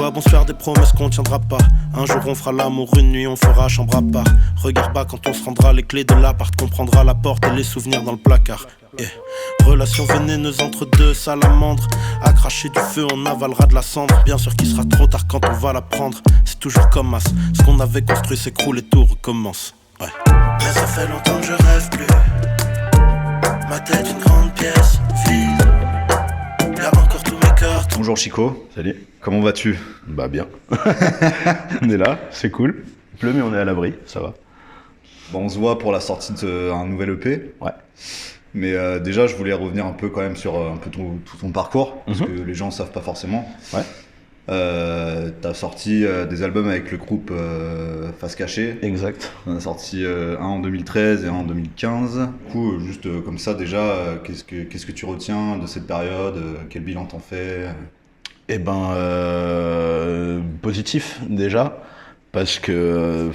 quoi bon se faire des promesses qu'on tiendra pas. Un jour on fera l'amour, une nuit on fera chambre à part. Regarde bas quand on se rendra les clés de l'appart, qu'on prendra la porte et les souvenirs dans le placard. Relation vénéneuse entre deux salamandres. À cracher du feu on avalera de la cendre. Bien sûr qu'il sera trop tard quand on va la prendre. C'est toujours comme as, ce qu'on avait construit s'écroule et tout recommence. Ouais. Mais ça fait longtemps que je rêve plus. Ma tête une grande pièce vide. Y'a encore tous mes cartes. Bonjour Chico. Salut. Comment vas-tu? Bah bien. On est là, c'est cool. Il pleut mais on est à l'abri, ça va. Bon, on se voit pour la sortie d'un nouvel EP. Ouais. Mais déjà, je voulais revenir un peu quand même sur un peu tout ton parcours, parce que les gens ne savent pas forcément. Ouais. T'as sorti des albums avec le groupe Face Cachée. Exact. On a sorti un en 2013 et un en 2015. Du coup, juste comme ça, déjà, qu'est-ce que tu retiens de cette période? Quel bilan t'en fais? Eh ben, positif déjà, parce que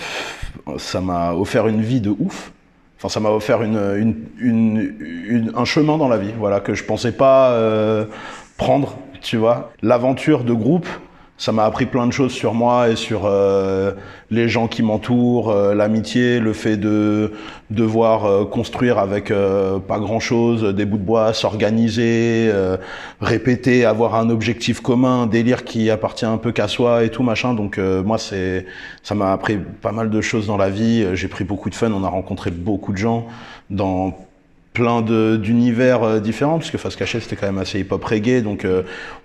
ça m'a offert une vie de ouf. Enfin, ça m'a offert un chemin dans la vie, voilà, que je pensais pas prendre, tu vois. L'aventure de groupe, ça m'a appris plein de choses sur moi et sur les gens qui m'entourent, l'amitié, le fait de devoir construire avec pas grand-chose, des bouts de bois, s'organiser, répéter, avoir un objectif commun, un délire qui appartient un peu qu'à soi et tout machin. Donc moi, ça m'a appris pas mal de choses dans la vie. J'ai pris beaucoup de fun, on a rencontré beaucoup de gens dans plein d'univers différents, parce que Face Cachée c'était quand même assez hip-hop reggae, donc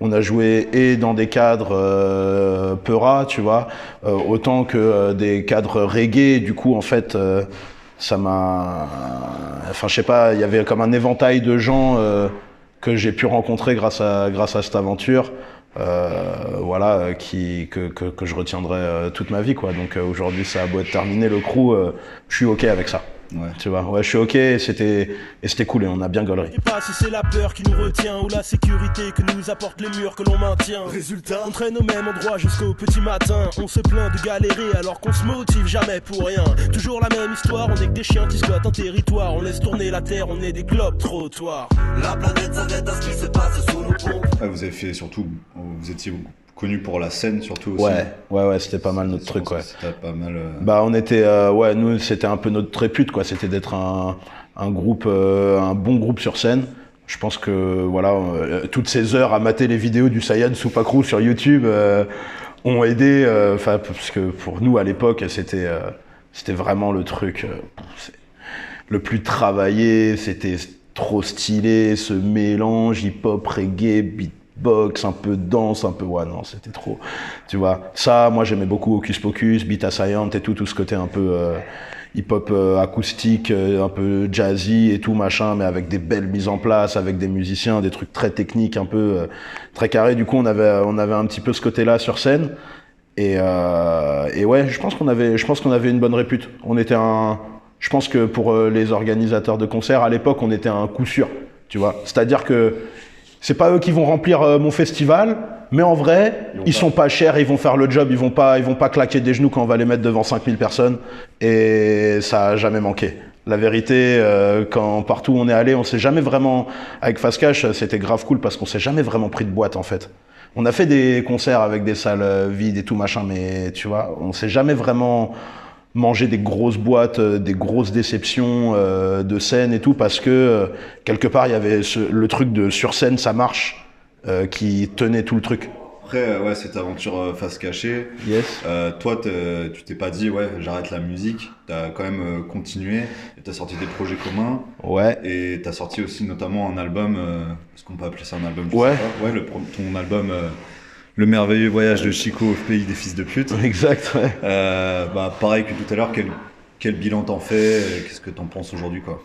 on a joué et dans des cadres peura, tu vois, autant que des cadres reggae. Du coup en fait ça m'a, enfin je sais pas, il y avait comme un éventail de gens que j'ai pu rencontrer grâce à cette aventure, voilà, que je retiendrai toute ma vie, quoi. Donc aujourd'hui ça a beau être terminé le crew, je suis ok avec ça. Ouais. Tu vois, ouais, je suis ok, et c'était cool et on a bien gaulerie. Je sais pas si c'est la peur qui nous retient ou la sécurité que nous apportent les murs que l'on maintient. Résultat, on traîne au même endroit jusqu'au petit matin. On se plaint de galérer alors qu'on se motive jamais pour rien. Toujours la même histoire, on est que des chiens qui squattent un territoire. On laisse tourner la terre, on est des globes trottoirs. La planète s'arrête à ce qui se passe sous nos pompes. Ouais, vous avez fait surtout, vous étiez connu pour la scène surtout aussi. Ouais, c'était pas mal notre truc, ouais. C'était pas mal. Bah on était, ouais, nous c'était un peu notre trépute, quoi. C'était d'être un groupe, un bon groupe sur scène. Je pense que voilà, toutes ces heures à mater les vidéos du Saiyan Supakru sur YouTube ont aidé. Enfin, parce que pour nous à l'époque, c'était vraiment le truc le plus travaillé. C'était trop stylé, ce mélange hip-hop, reggae, beatbox, un peu danse, un peu, ouais, non, c'était trop, tu vois. Ça, moi, j'aimais beaucoup Hocus Pocus, Beat Assaillant et tout ce côté un peu hip-hop acoustique, un peu jazzy et tout, machin, mais avec des belles mises en place, avec des musiciens, des trucs très techniques, un peu très carrés. Du coup, on avait un petit peu ce côté-là sur scène. Et ouais, je pense qu'on avait une bonne répute. Je pense que pour les organisateurs de concerts, à l'époque, on était un coup sûr, tu vois. C'est-à-dire que c'est pas eux qui vont remplir mon festival, mais en vrai, ils sont pas chers, ils vont faire le job, ils vont pas claquer des genoux quand on va les mettre devant 5000 personnes, et ça a jamais manqué. La vérité, quand partout on est allé, on s'est jamais vraiment, avec Face Cash, c'était grave cool parce qu'on s'est jamais vraiment pris de boîte en fait. On a fait des concerts avec des salles vides et tout machin, mais tu vois, on s'est jamais vraiment manger des grosses boîtes, des grosses déceptions de scène et tout, parce que quelque part il y avait le truc de sur scène ça marche qui tenait tout le truc. Après, ouais, cette aventure Face Cachée, yes. Toi tu t'es pas dit ouais j'arrête la musique, t'as quand même continué, et t'as sorti des projets communs, ouais, et t'as sorti aussi notamment un album, est-ce qu'on peut appeler ça un album, ouais, sais pas. Ouais, ton album Le merveilleux voyage de Chico au pays des fils de pute. Exact, ouais. Bah, pareil que tout à l'heure, quel bilan t'en fais? Qu'est-ce que t'en penses aujourd'hui, quoi?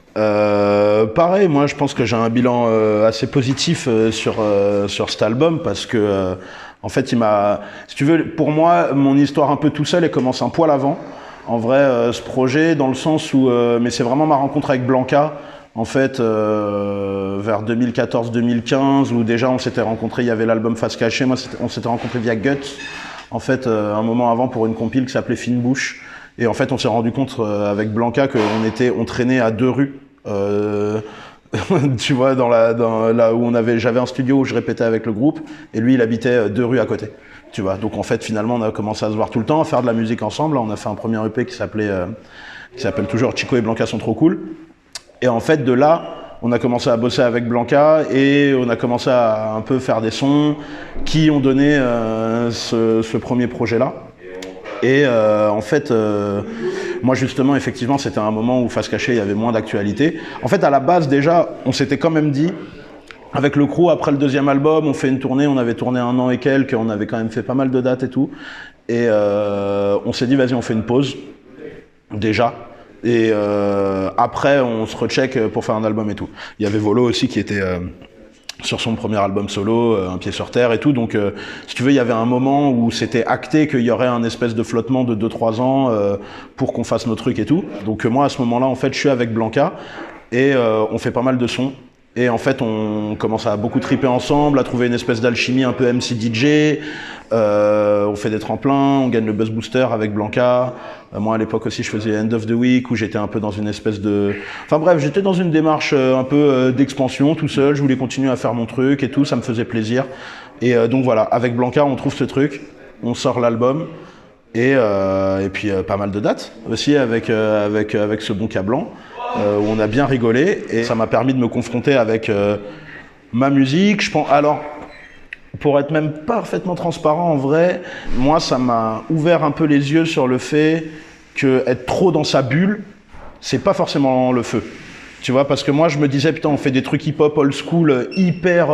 Pareil, moi je pense que j'ai un bilan assez positif sur cet album, parce que en fait si tu veux, pour moi mon histoire un peu tout seul elle commence un poil avant, en vrai, ce projet, dans le sens où mais c'est vraiment ma rencontre avec Blanca. En fait, vers 2014-2015, où déjà on s'était rencontrés, il y avait l'album Face Cachée, moi on s'était rencontrés via Guts, en fait, un moment avant, pour une compile qui s'appelait Fine Bouche. Et en fait, on s'est rendu compte avec Blanca qu'on traînait à 2 rues tu vois, là où j'avais un studio où je répétais avec le groupe, et lui, il habitait 2 rues à côté. Tu vois, donc en fait, finalement, on a commencé à se voir tout le temps, à faire de la musique ensemble. Là, on a fait un premier EP qui s'appelle toujours Chico et Blanca sont trop cool. Et en fait, de là, on a commencé à bosser avec Blanca et on a commencé à un peu faire des sons qui ont donné ce premier projet-là. Et en fait, moi justement, effectivement, c'était un moment où Face Cachée, il y avait moins d'actualité. En fait, à la base, déjà, on s'était quand même dit, avec le crew, après le 2e album, on fait une tournée, on avait tourné 1 an et quelques, on avait quand même fait pas mal de dates et tout. Et on s'est dit, vas-y, on fait une pause, déjà. Et après, on se recheck pour faire un album et tout. Il y avait Volo aussi qui était sur son premier album solo, Un pied sur terre et tout. Donc, si tu veux, il y avait un moment où c'était acté qu'il y aurait un espèce de flottement de 2-3 ans pour qu'on fasse nos trucs et tout. Donc, moi, à ce moment-là, en fait, je suis avec Blanca et on fait pas mal de sons. Et en fait, on commence à beaucoup triper ensemble, à trouver une espèce d'alchimie un peu MC DJ. On fait des tremplins, on gagne le Buzz Booster avec Blanca. Moi, à l'époque aussi, je faisais End of the Week où j'étais un peu dans une espèce de... Enfin bref, j'étais dans une démarche un peu d'expansion tout seul. Je voulais continuer à faire mon truc et tout, ça me faisait plaisir. Et donc voilà, avec Blanca, on trouve ce truc, on sort l'album. Et puis pas mal de dates aussi avec ce bon cas blanc. Où on a bien rigolé et ça m'a permis de me confronter avec ma musique. Je pense, alors, pour être même parfaitement transparent, en vrai, moi, ça m'a ouvert un peu les yeux sur le fait que être trop dans sa bulle, c'est pas forcément le feu. Tu vois, parce que moi, je me disais, putain, on fait des trucs hip-hop old school hyper...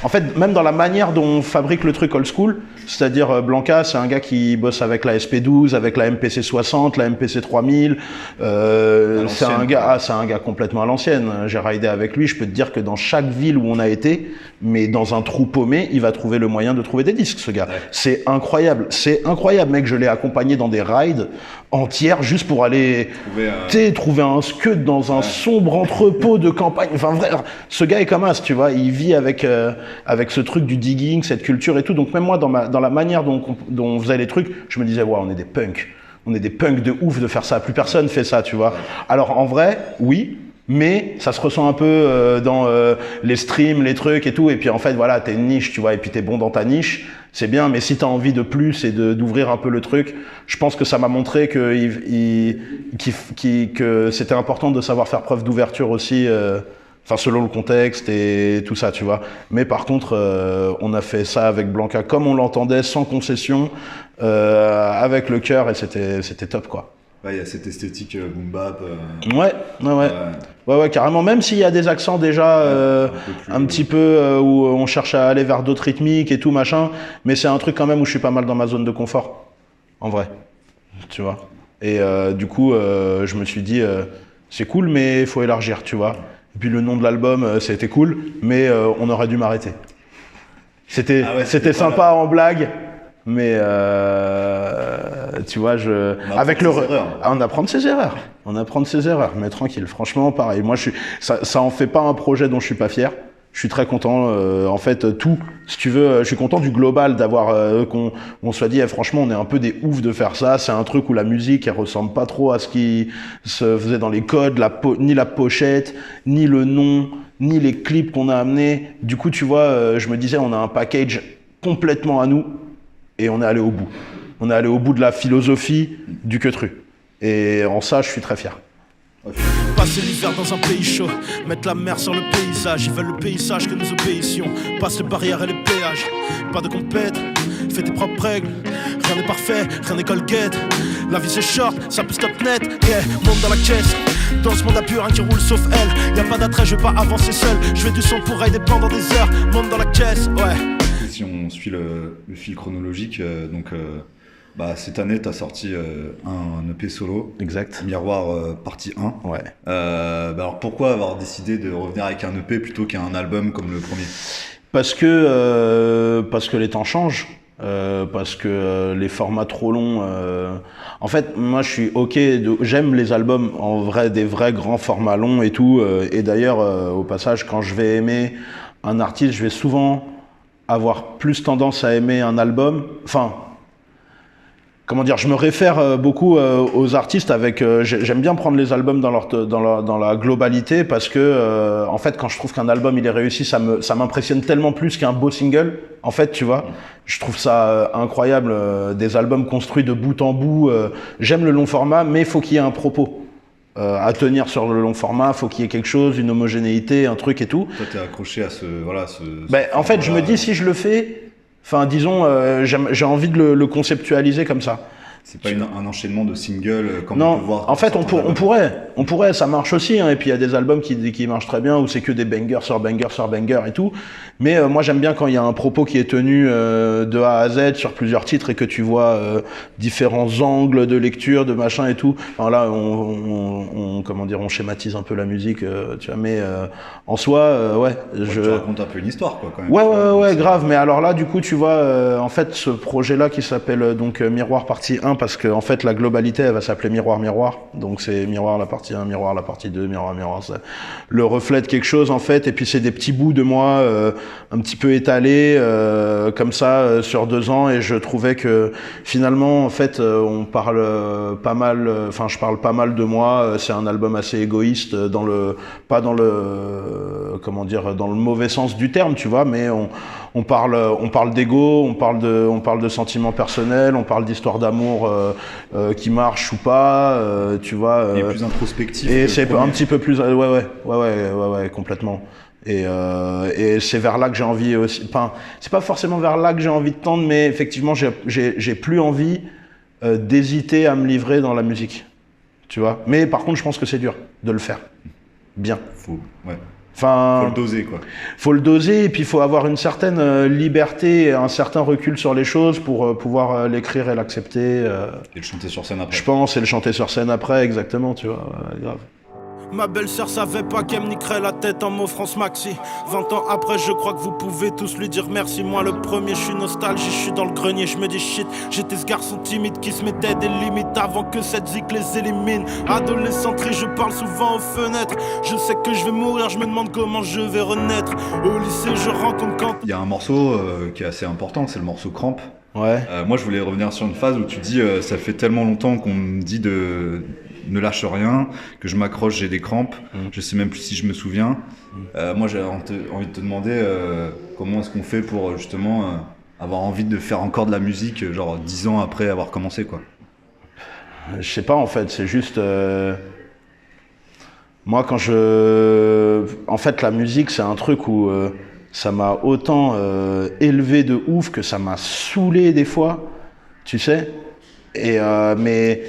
En fait, même dans la manière dont on fabrique le truc old school, c'est-à-dire Blanca, c'est un gars qui bosse avec la SP12, avec la MPC 60, la MPC 3000. C'est un gars complètement à l'ancienne. J'ai ridé avec lui, je peux te dire que dans chaque ville où on a été, mais dans un trou paumé, il va trouver le moyen de trouver des disques, ce gars. Ouais. C'est incroyable, mec, je l'ai accompagné dans des rides entières juste pour aller trouver un scud dans un sombre entrepôt de campagne. Enfin, vrai, ce gars est comme as, tu vois, il vit avec ce truc du digging, cette culture et tout. Donc même moi, dans la manière dont on faisait les trucs, je me disais, ouais, on est des punks. On est des punks de ouf de faire ça. Plus personne fait ça, tu vois. Alors en vrai, oui, mais ça se ressent un peu dans les streams, les trucs et tout. Et puis en fait, voilà, t'es une niche, tu vois, et puis t'es bon dans ta niche. C'est bien, mais si t'as envie de plus et d'ouvrir un peu le truc, je pense que ça m'a montré que c'était important de savoir faire preuve d'ouverture aussi, enfin selon le contexte et tout ça, tu vois. Mais par contre, on a fait ça avec Blanca comme on l'entendait, sans concession, avec le cœur, et c'était top, quoi. Ouais, il y a cette esthétique boom bap. Ouais, carrément. Même s'il y a des accents déjà un petit peu où on cherche à aller vers d'autres rythmiques et tout machin, mais c'est un truc quand même où je suis pas mal dans ma zone de confort, en vrai. Tu vois. Et du coup, je me suis dit, c'est cool, mais il faut élargir, tu vois. Et puis le nom de l'album, c'était cool, mais on aurait dû m'arrêter. C'était sympa en blague. Mais tu vois, on apprend de ses erreurs. On apprend de ses erreurs, mais tranquille. Franchement, pareil. Moi, ça en fait pas un projet dont je suis pas fier. Je suis très content. En fait, tout, si tu veux, je suis content du global d'avoir qu'on soit dit, franchement, on est un peu des oufs de faire ça. C'est un truc où la musique, elle ressemble pas trop à ce qui se faisait dans les codes, ni la pochette, ni le nom, ni les clips qu'on a amenés. Du coup, tu vois, je me disais, on a un package complètement à nous. Et on est allé au bout. On est allé au bout de la philosophie du Queutru. Et en ça, je suis très fier. Passer l'hiver dans un pays chaud, mettre la mer sur le paysage. Ils veulent le paysage que nous obéissions. Passe les barrières et les péages. Pas de compète, fais tes propres règles. Rien n'est parfait, rien n'est Colgate. La vie c'est short, ça peut stop net. Yeah, monte dans la caisse. Dans ce monde à plus rien qui roule sauf elle. Y'a pas d'attrait, je vais pas avancer seul. Je vais du son pour railler pendant des heures. Monte dans la caisse, ouais. Si on suit le fil chronologique, cette année, tu as sorti un EP solo. Exact. Miroir partie 1. Ouais. Alors pourquoi avoir décidé de revenir avec un EP plutôt qu'un album comme le premier ? Parce que les temps changent. Parce que les formats trop longs... En fait, moi, je suis OK. J'aime les albums en vrai, des vrais grands formats longs et tout. Et d'ailleurs, au passage, quand je vais aimer un artiste, je vais souvent avoir plus tendance à aimer un album. Enfin, comment dire, je me réfère beaucoup aux artistes avec. J'aime bien prendre les albums dans la globalité parce que en fait, quand je trouve qu'un album il est réussi, ça m'impressionne tellement plus qu'un beau single. En fait, tu vois, je trouve ça incroyable, des albums construits de bout en bout. J'aime le long format, mais il faut qu'il y ait un propos. À tenir sur le long format, faut qu'il y ait quelque chose, une homogénéité, un truc et tout. Toi, t'es accroché à ce En fait, je me dis si je le fais, enfin, disons, j'ai envie de le conceptualiser comme ça. C'est pas un enchaînement de singles comme non, on peut voir. En fait, on pourrait, ça marche aussi, hein, et puis il y a des albums qui marchent très bien, où c'est que des bangers sur bangers sur bangers et tout. Mais moi, j'aime bien quand il y a un propos qui est tenu de A à Z sur plusieurs titres et que tu vois différents angles de lecture, de machin et tout. Enfin là, comment dire, on schématise un peu la musique, tu vois. Mais en soi, ouais, tu racontes un peu une histoire, quoi, quand même. Ouais, grave. Mais alors là, du coup, tu vois, en fait, ce projet-là qui s'appelle donc Miroir partie 1, parce que en fait, la globalité, elle va s'appeler Miroir Miroir. Donc c'est Miroir la partie 1, Miroir la partie 2, Miroir Miroir. Ça le reflet de quelque chose, en fait. Et puis c'est des petits bouts de moi un petit peu étalés comme ça sur 2 ans. Et je trouvais que finalement, en fait, on parle pas mal. Enfin, je parle pas mal de moi. C'est un album assez égoïste pas dans le comment dire, dans le mauvais sens du terme, tu vois. Mais on parle d'ego, on parle de sentiments personnels, on parle d'histoire d'amour qui marche ou pas, tu vois. Et plus introspectif. Et c'est un petit peu plus, ouais, complètement. Et c'est vers là que j'ai envie aussi. Enfin, c'est pas forcément vers là que j'ai envie de tendre, mais effectivement, j'ai plus envie d'hésiter à me livrer dans la musique, tu vois. Mais par contre, je pense que c'est dur de le faire bien. Faut le doser, quoi. Faut le doser, et puis il faut avoir une certaine liberté, un certain recul sur les choses pour pouvoir l'écrire et l'accepter. Et le chanter sur scène après. Je pense, et le chanter sur scène après, exactement, tu vois, grave. Ma belle-sœur savait pas qu'elle me niquerait la tête en mot France Maxi. 20 ans après, je crois que vous pouvez tous lui dire merci. Moi le premier, je suis nostalgique, je suis dans le grenier, je me dis shit. J'étais ce garçon timide qui se mettait des limites avant que cette zik les élimine. Adolescent triste, je parle souvent aux fenêtres. Je sais que je vais mourir, je me demande comment je vais renaître. Au lycée, je rencontre quand... Il y a un morceau qui est assez important, c'est le morceau Crampe. Ouais. Moi, je voulais revenir sur une phase où tu dis ça fait tellement longtemps qu'on me dit de ne lâche rien, que je m'accroche, j'ai des crampes, je sais même plus si je me souviens. Moi, j'ai envie de te demander comment est-ce qu'on fait pour justement avoir envie de faire encore de la musique, genre 10 ans après avoir commencé, quoi. Je sais pas, en fait, c'est juste... Moi, en fait, la musique, c'est un truc où ça m'a autant élevé de ouf que ça m'a saoulé des fois, tu sais. Mais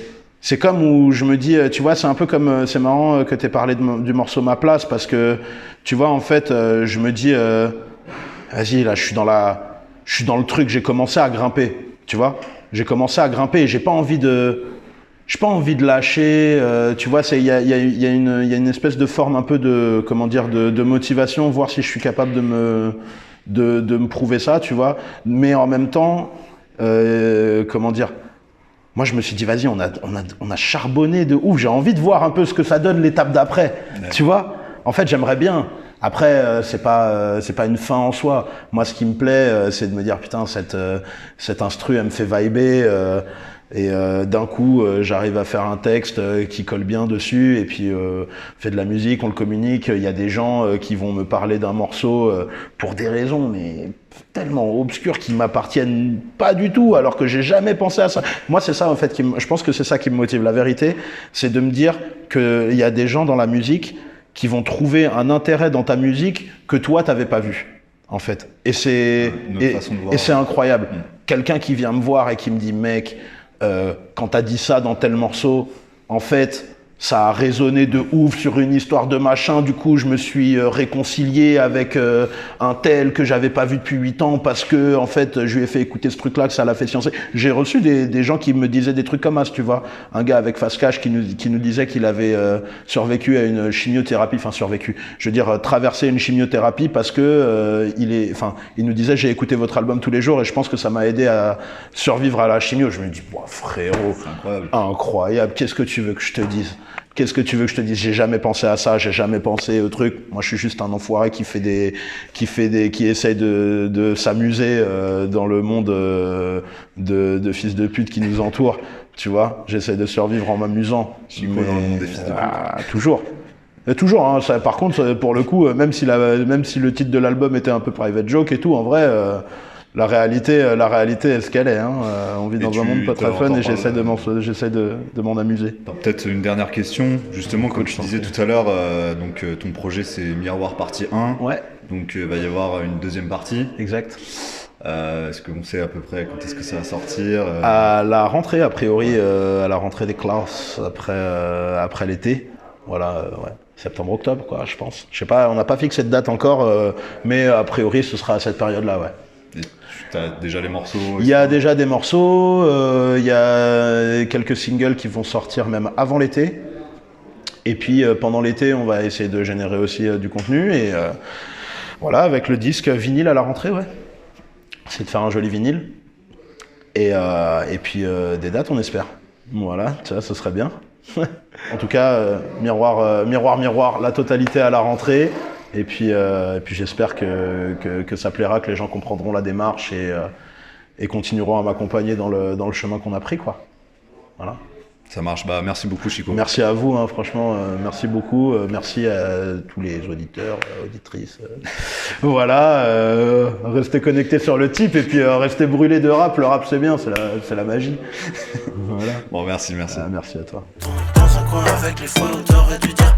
c'est comme où je me dis, tu vois, c'est un peu comme, c'est marrant que t'aies parlé du morceau Ma Place, parce que, tu vois, en fait, je me dis, vas-y, là, je suis dans le truc, j'ai commencé à grimper, tu vois. J'ai commencé à grimper et j'ai pas envie de lâcher, tu vois, il y a une espèce de forme un peu de, comment dire, de motivation, voir si je suis capable de me prouver ça, tu vois. Mais en même temps, comment dire, moi je me suis dit, vas-y, on a charbonné de ouf, j'ai envie de voir un peu ce que ça donne l'étape d'après, tu vois. En fait, j'aimerais bien. Après, c'est pas une fin en soi. Moi, ce qui me plaît, c'est de me dire, putain, cette instru, elle me fait vibrer, et d'un coup, j'arrive à faire un texte qui colle bien dessus, et puis fait de la musique, on le communique. Il y a des gens qui vont me parler d'un morceau pour des raisons, mais tellement obscures, qui m'appartiennent pas du tout, alors que j'ai jamais pensé à ça. Moi, c'est ça, en fait, je pense que c'est ça qui me motive. La vérité, c'est de me dire qu'il y a des gens dans la musique qui vont trouver un intérêt dans ta musique que toi, t'avais pas vu, en fait. Et c'est incroyable. Quelqu'un qui vient me voir et qui me dit, mec, quand t'as dit ça dans tel morceau, en fait, ça a résonné de ouf sur une histoire de machin, du coup je me suis réconcilié avec un tel que j'avais pas vu depuis 8 ans parce que en fait je lui ai fait écouter ce truc là, que ça l'a fait sciencer. J'ai reçu des gens qui me disaient des trucs comme ça, tu vois. Un gars avec face cash qui nous disait qu'il avait survécu à une chimiothérapie, je veux dire traversé une chimiothérapie parce que il nous disait, j'ai écouté votre album tous les jours et je pense que ça m'a aidé à survivre à la chimio. Je me dis, frérot, c'est incroyable. Incroyable, qu'est-ce que tu veux que je te dise? Qu'est-ce que tu veux que je te dise? J'ai jamais pensé à ça, j'ai jamais pensé au truc. Moi, je suis juste un enfoiré qui essaye de s'amuser dans le monde de fils de pute qui nous entoure. Tu vois, j'essaie de survivre en m'amusant. Chico dans le monde des fils de pute. Toujours. Et toujours, hein, ça, par contre, pour le coup, même si le titre de l'album était un peu private joke et tout, en vrai, la réalité est ce qu'elle est. Hein. On vit dans un monde pas très fun et j'essaie de m'en amuser. Peut-être une dernière question, justement, comme tu disais tout à l'heure, donc ton projet c'est Miroir partie 1. Ouais. Donc va y avoir une deuxième partie. Exact. Est-ce qu'on sait à peu près quand est-ce que ça va sortir À la rentrée, a priori, à la rentrée des classes, après l'été. Voilà, ouais. Septembre-octobre, quoi, je pense. Je sais pas, on n'a pas fixé de date encore, mais a priori, ce sera à cette période-là, ouais. Et tu as déjà les morceaux? Il y a déjà des morceaux, il y a quelques singles qui vont sortir même avant l'été. Et puis, pendant l'été, on va essayer de générer aussi du contenu. Et voilà, avec le disque vinyle à la rentrée, ouais. C'est de faire un joli vinyle. Et puis, des dates, on espère. Voilà, ça, ce serait bien. En tout cas, miroir, la totalité à la rentrée. Et puis j'espère que ça plaira, que les gens comprendront la démarche et continueront à m'accompagner dans le chemin qu'on a pris, quoi. Voilà. Ça marche. Bah, merci beaucoup, Chico. Merci à vous, hein, franchement, merci beaucoup. Merci à tous les auditeurs, auditrices. Voilà, restez connectés sur le type et puis restez brûlés de rap. Le rap, c'est bien, c'est la magie. Voilà. Bon, merci. Merci à toi. Dans un coin avec les fois où t'aurais dû dire